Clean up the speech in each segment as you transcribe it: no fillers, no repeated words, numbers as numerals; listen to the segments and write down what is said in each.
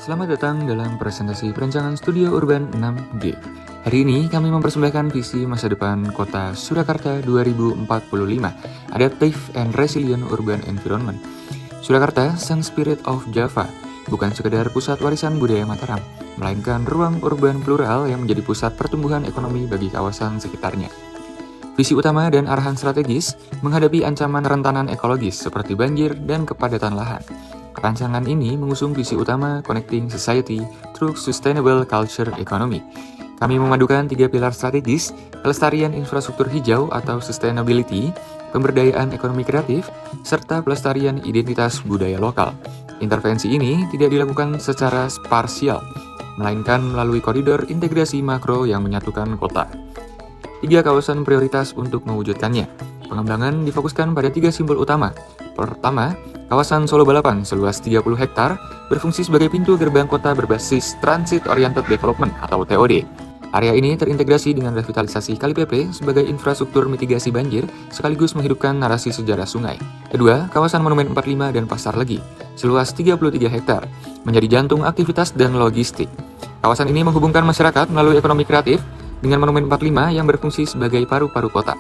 Selamat datang dalam presentasi perencanaan Studio Urban 6G. Hari ini kami mempersembahkan visi masa depan Kota Surakarta 2045, Adaptive and Resilient Urban Environment. Surakarta, Sun Spirit of Java, bukan sekedar pusat warisan budaya Mataram, melainkan ruang urban plural yang menjadi pusat pertumbuhan ekonomi bagi kawasan sekitarnya. Visi utama dan arahan strategis menghadapi ancaman rentanan ekologis seperti banjir dan kepadatan lahan. Rancangan ini mengusung visi utama Connecting Society Through Sustainable Culture Economy. Kami memadukan 3 pilar strategis, pelestarian infrastruktur hijau atau sustainability, pemberdayaan ekonomi kreatif, serta pelestarian identitas budaya lokal. Intervensi ini tidak dilakukan secara parsial, melainkan melalui koridor integrasi makro yang menyatukan kota. 3 kawasan prioritas untuk mewujudkannya. Pengembangan difokuskan pada 3 simbol utama. Pertama, kawasan Solo Balapan seluas 30 hektar berfungsi sebagai pintu gerbang kota berbasis Transit Oriented Development atau TOD. Area ini terintegrasi dengan revitalisasi Kali PP sebagai infrastruktur mitigasi banjir sekaligus menghidupkan narasi sejarah sungai. Kedua, kawasan Monumen 45 dan Pasar Legi seluas 33 hektar menjadi jantung aktivitas dan logistik. Kawasan ini menghubungkan masyarakat melalui ekonomi kreatif dengan Monumen 45 yang berfungsi sebagai paru-paru kota.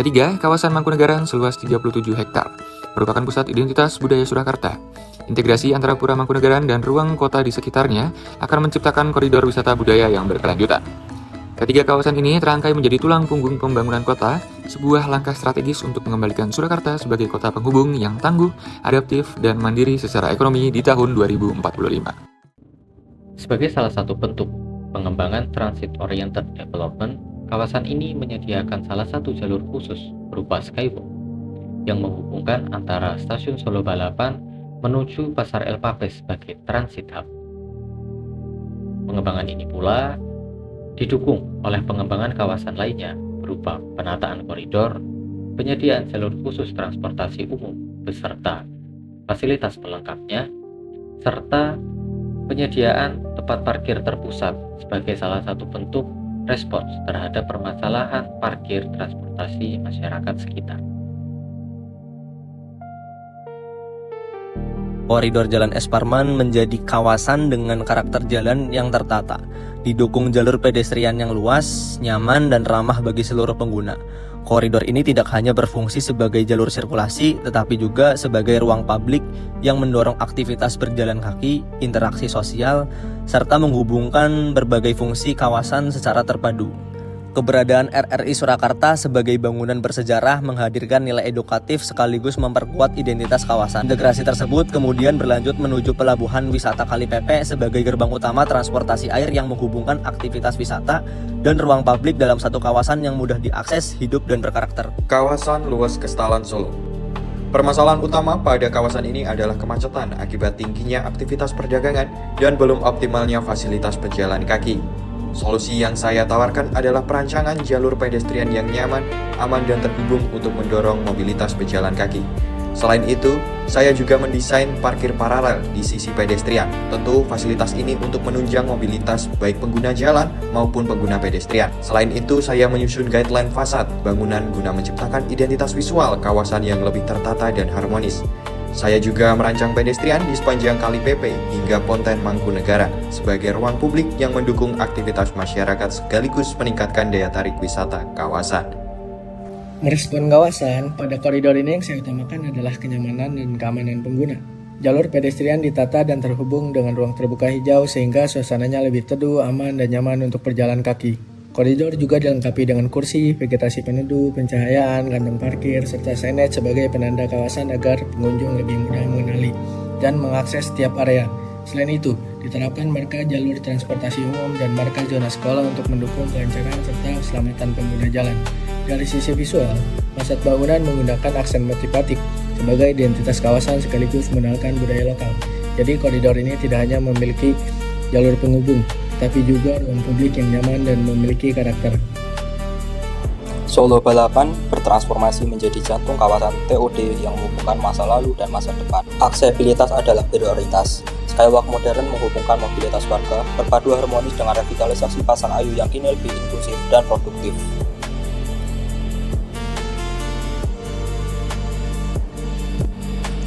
Ketiga, kawasan Mangkunegaran seluas 37 hektar merupakan pusat identitas budaya Surakarta. Integrasi antara Pura Mangkunegaran dan ruang kota di sekitarnya akan menciptakan koridor wisata budaya yang berkelanjutan. Ketiga kawasan ini terangkai menjadi tulang punggung pembangunan kota, sebuah langkah strategis untuk mengembalikan Surakarta sebagai kota penghubung yang tangguh, adaptif, dan mandiri secara ekonomi di tahun 2045. Sebagai salah satu bentuk pengembangan Transit Oriented Development, kawasan ini menyediakan salah satu jalur khusus berupa Skywalk yang menghubungkan antara stasiun Solo Balapan menuju Pasar El Pape sebagai transit hub. Pengembangan ini pula didukung oleh pengembangan kawasan lainnya berupa penataan koridor, penyediaan jalur khusus transportasi umum beserta fasilitas pelengkapnya, serta penyediaan tempat parkir terpusat sebagai salah satu bentuk respons terhadap permasalahan parkir transportasi masyarakat sekitar. Koridor Jalan Es Parman menjadi kawasan dengan karakter jalan yang tertata, didukung jalur pedestrian yang luas, nyaman, dan ramah bagi seluruh pengguna. Koridor ini tidak hanya berfungsi sebagai jalur sirkulasi, tetapi juga sebagai ruang publik yang mendorong aktivitas berjalan kaki, interaksi sosial, serta menghubungkan berbagai fungsi kawasan secara terpadu. Keberadaan RRI Surakarta sebagai bangunan bersejarah menghadirkan nilai edukatif sekaligus memperkuat identitas kawasan. Integrasi tersebut kemudian berlanjut menuju pelabuhan wisata Kali PP sebagai gerbang utama transportasi air yang menghubungkan aktivitas wisata dan ruang publik dalam satu kawasan yang mudah diakses, hidup, dan berkarakter. Kawasan luas Kestalan Solo. Permasalahan utama pada kawasan ini adalah kemacetan akibat tingginya aktivitas perdagangan dan belum optimalnya fasilitas pejalan kaki. Solusi yang saya tawarkan adalah perancangan jalur pedestrian yang nyaman, aman, dan terhubung untuk mendorong mobilitas pejalan kaki. Selain itu, saya juga mendesain parkir paralel di sisi pedestrian. Tentu fasilitas ini untuk menunjang mobilitas baik pengguna jalan maupun pengguna pedestrian. Selain itu, saya menyusun guideline fasad bangunan guna menciptakan identitas visual kawasan yang lebih tertata dan harmonis. Saya juga merancang pedestrian di sepanjang Kali PP hingga Ponten Mangkunegaran sebagai ruang publik yang mendukung aktivitas masyarakat sekaligus meningkatkan daya tarik wisata kawasan. Merespon kawasan, pada koridor ini yang saya utamakan adalah kenyamanan dan keamanan pengguna. Jalur pedestrian ditata dan terhubung dengan ruang terbuka hijau sehingga suasananya lebih teduh, aman, dan nyaman untuk berjalan kaki. Koridor juga dilengkapi dengan kursi, vegetasi peneduh, pencahayaan, kantong parkir, serta signage sebagai penanda kawasan agar pengunjung lebih mudah mengenali dan mengakses setiap area. Selain itu, diterapkan marka jalur transportasi umum dan marka zona sekolah untuk mendukung kelancaran serta keselamatan pengguna jalan. Dari sisi visual, fasad bangunan menggunakan aksen motif batik sebagai identitas kawasan sekaligus mengenalkan budaya lokal. Jadi koridor ini tidak hanya memiliki jalur penghubung, tapi juga ruang publik yang nyaman dan memiliki karakter. Solo Balapan bertransformasi menjadi jantung kawasan TOD yang menghubungkan masa lalu dan masa depan. Aksesibilitas adalah prioritas. Skywalk modern menghubungkan mobilitas warga, berpadu harmonis dengan revitalisasi Pasar Ayu yang kini lebih inklusif dan produktif.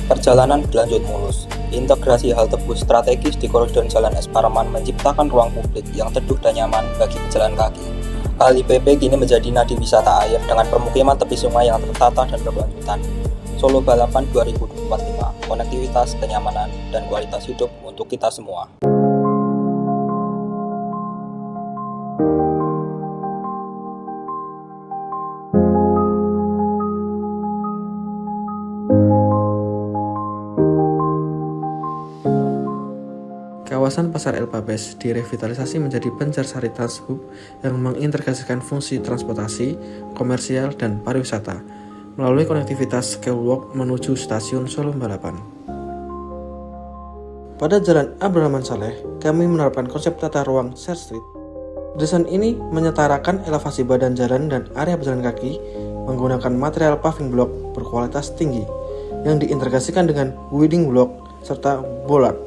Perjalanan berlanjut mulus. Integrasi halte bus strategis di koridor Jalan Es Parman menciptakan ruang publik yang teduh dan nyaman bagi pejalan kaki. KLIPP kini menjadi nadi wisata air dengan permukiman tepi sungai yang tertata dan berkelanjutan. Solo Balapan 2045, konektivitas, kenyamanan, dan kualitas hidup untuk kita semua. Kawasan Pasar Elpabes direvitalisasi menjadi Banjarsari Trans Hub yang mengintegrasikan fungsi transportasi, komersial, dan pariwisata melalui konektivitas Skywalk menuju stasiun Solo Balapan. Pada Jalan Abdurrahman Saleh, kami menerapkan konsep tata ruang Share Street. Desain ini menyetarakan elevasi badan jalan dan area pejalan kaki menggunakan material paving block berkualitas tinggi yang diintegrasikan dengan wedding block serta bollard.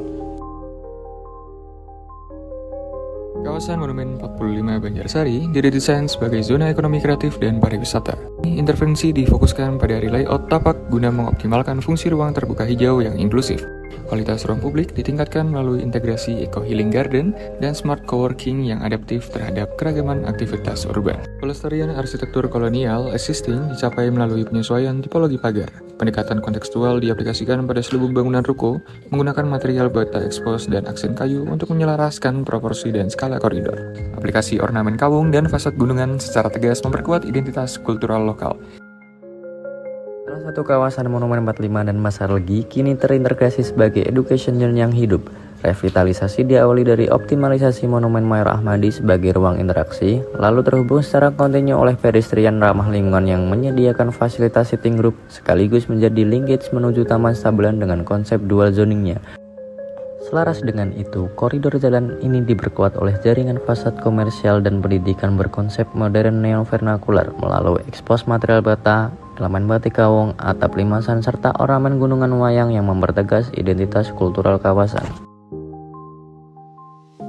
Kawasan Monumen 45 Banjarsari didesain sebagai zona ekonomi kreatif dan pariwisata. Intervensi difokuskan pada layout tapak guna mengoptimalkan fungsi ruang terbuka hijau yang inklusif. Kualitas ruang publik ditingkatkan melalui integrasi eco-healing garden dan smart coworking yang adaptif terhadap keragaman aktivitas urban. Pelestarian arsitektur kolonial existing dicapai melalui penyesuaian tipologi pagar. Pendekatan kontekstual diaplikasikan pada selubung bangunan ruko menggunakan material bata ekspos dan aksen kayu untuk menyelaraskan proporsi dan skala koridor. Aplikasi ornamen kawung dan fasad gunungan secara tegas memperkuat identitas kultural lokal. Salah satu kawasan Monumen 45 dan Pasar Legi kini terintegrasi sebagai education zone yang hidup. Revitalisasi diawali dari optimalisasi Monumen Mayor Ahmadi sebagai ruang interaksi, lalu terhubung secara kontinu oleh pedestrian ramah lingkungan yang menyediakan fasilitas sitting group, sekaligus menjadi linkage menuju Taman Stabelan dengan konsep dual zoningnya. Selaras dengan itu, koridor jalan ini diperkuat oleh jaringan fasad komersial dan pendidikan berkonsep modern neo-vernakular melalui ekspos material bata, elemen batik kawung, atap limasan, serta ornamen gunungan wayang yang mempertegas identitas kultural kawasan.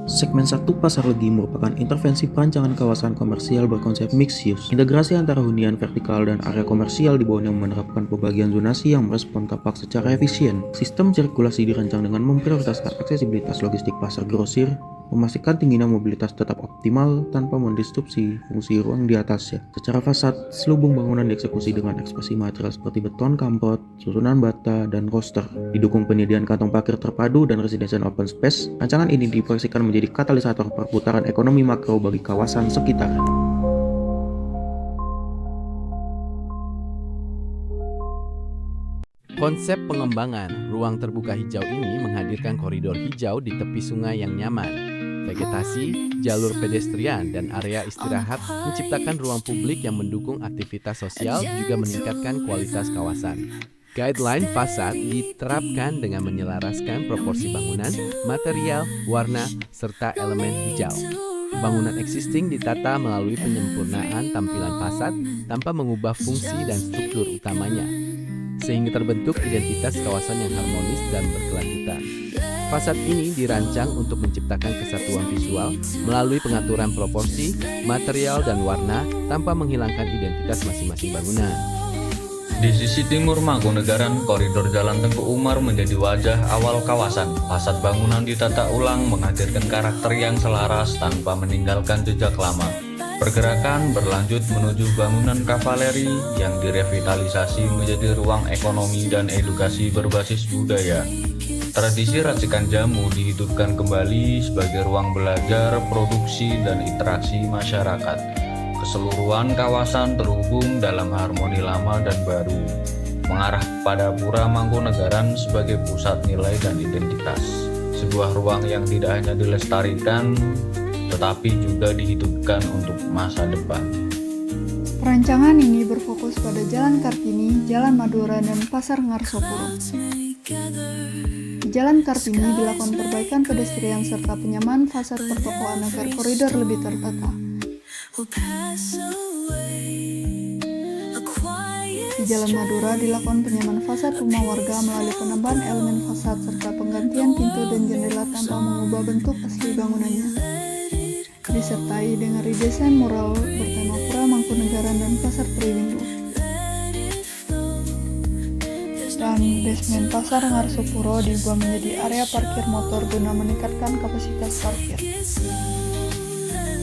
Segmen 1 Pasar Legi merupakan intervensi perancangan kawasan komersial berkonsep mixed use. Integrasi antara hunian vertikal dan area komersial di bawahnya menerapkan pembagian zonasi yang merespon tapak secara efisien. Sistem sirkulasi dirancang dengan memprioritaskan aksesibilitas logistik pasar grosir, memastikan tingginya mobilitas tetap optimal tanpa mendisrupsi fungsi ruang di atasnya. Secara fasad, selubung bangunan dieksekusi dengan ekspresi material seperti beton kampot, susunan bata, dan roster. Didukung penyediaan kantong parkir terpadu dan residential open space, rancangan ini diproyeksikan menjadi katalisator perputaran ekonomi makro bagi kawasan sekitar. Konsep pengembangan ruang terbuka hijau ini menghadirkan koridor hijau di tepi sungai yang nyaman. Vegetasi, jalur pedestrian, dan area istirahat menciptakan ruang publik yang mendukung aktivitas sosial juga meningkatkan kualitas kawasan. Guideline fasad diterapkan dengan menyelaraskan proporsi bangunan, material, warna, serta elemen hijau. Bangunan existing ditata melalui penyempurnaan tampilan fasad tanpa mengubah fungsi dan struktur utamanya, sehingga terbentuk identitas kawasan yang harmonis dan berkelanjutan. Fasad ini dirancang untuk menciptakan kesatuan visual melalui pengaturan proporsi, material, dan warna tanpa menghilangkan identitas masing-masing bangunan. Di sisi timur Mangkunegaran, koridor Jalan Tengku Umar menjadi wajah awal kawasan. Fasad bangunan ditata ulang menghadirkan karakter yang selaras tanpa meninggalkan jejak lama. Pergerakan berlanjut menuju bangunan kavaleri yang direvitalisasi menjadi ruang ekonomi dan edukasi berbasis budaya. Tradisi racikan jamu dihidupkan kembali sebagai ruang belajar, produksi, dan interaksi masyarakat. Keseluruhan kawasan terhubung dalam harmoni lama dan baru, mengarah pada Pura Mangkunegaran sebagai pusat nilai dan identitas. Sebuah ruang yang tidak hanya dilestarikan, tetapi juga dihidupkan untuk masa depan. Perancangan ini berfokus pada Jalan Kartini, Jalan Madura, dan Pasar Ngarsopuro. Di Jalan Kartini dilakukan perbaikan pedestrian serta penyamaan fasad pertokoan agar koridor lebih tertata. Di Jalan Madura dilakukan penyamaan fasad rumah warga melalui penambahan elemen fasad serta penggantian pintu dan jendela tanpa mengubah bentuk asli bangunannya. Disertai dengan redesain mural bertema Pura Mangkunegaran dan Pasar Triwindu. Dan dan basement Pasar Ngarsopuro diubah menjadi area parkir motor guna meningkatkan kapasitas parkir.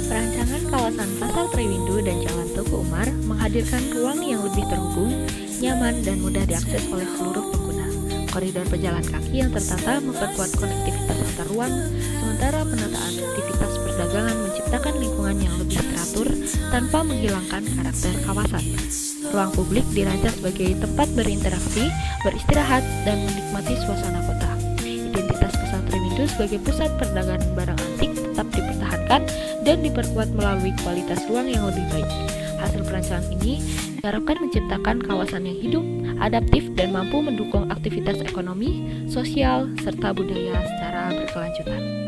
Perancangan kawasan Pasar Triwindo dan Jalan Teguh Umar menghadirkan ruang yang lebih terhubung, nyaman, dan mudah diakses oleh seluruh pengguna. Koridor pejalan kaki yang tertata memperkuat konektivitas antar ruang, sementara penataan aktivitas perdagangan menciptakan lingkungan yang lebih teratur tanpa menghilangkan karakter kawasan. Ruang publik dirancang sebagai tempat berinteraksi, beristirahat, dan menikmati suasana kota. Identitas Pasar Triwindo sebagai pusat perdagangan barang antik tetap dipertahankan dan diperkuat melalui kualitas ruang yang lebih baik. Hasil perancangan ini diharapkan menciptakan kawasan yang hidup, adaptif, dan mampu mendukung aktivitas ekonomi, sosial, serta budaya secara berkelanjutan.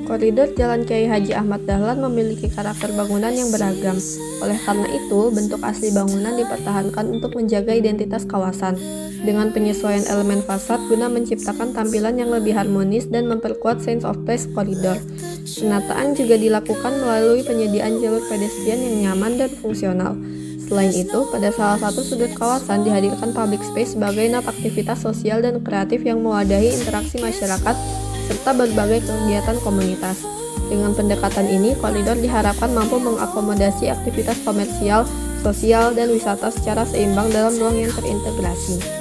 Koridor Jalan Kiai Haji Ahmad Dahlan memiliki karakter bangunan yang beragam. Oleh karena itu, bentuk asli bangunan dipertahankan untuk menjaga identitas kawasan, dengan penyesuaian elemen fasad guna menciptakan tampilan yang lebih harmonis dan memperkuat sense of place koridor. Penataan juga dilakukan melalui penyediaan jalur pedestrian yang nyaman dan fungsional. Selain itu, pada salah satu sudut kawasan dihadirkan public space sebagai hub aktivitas sosial dan kreatif yang mewadahi interaksi masyarakat serta berbagai kegiatan komunitas. Dengan pendekatan ini, koridor diharapkan mampu mengakomodasi aktivitas komersial, sosial, dan wisata secara seimbang dalam ruang yang terintegrasi.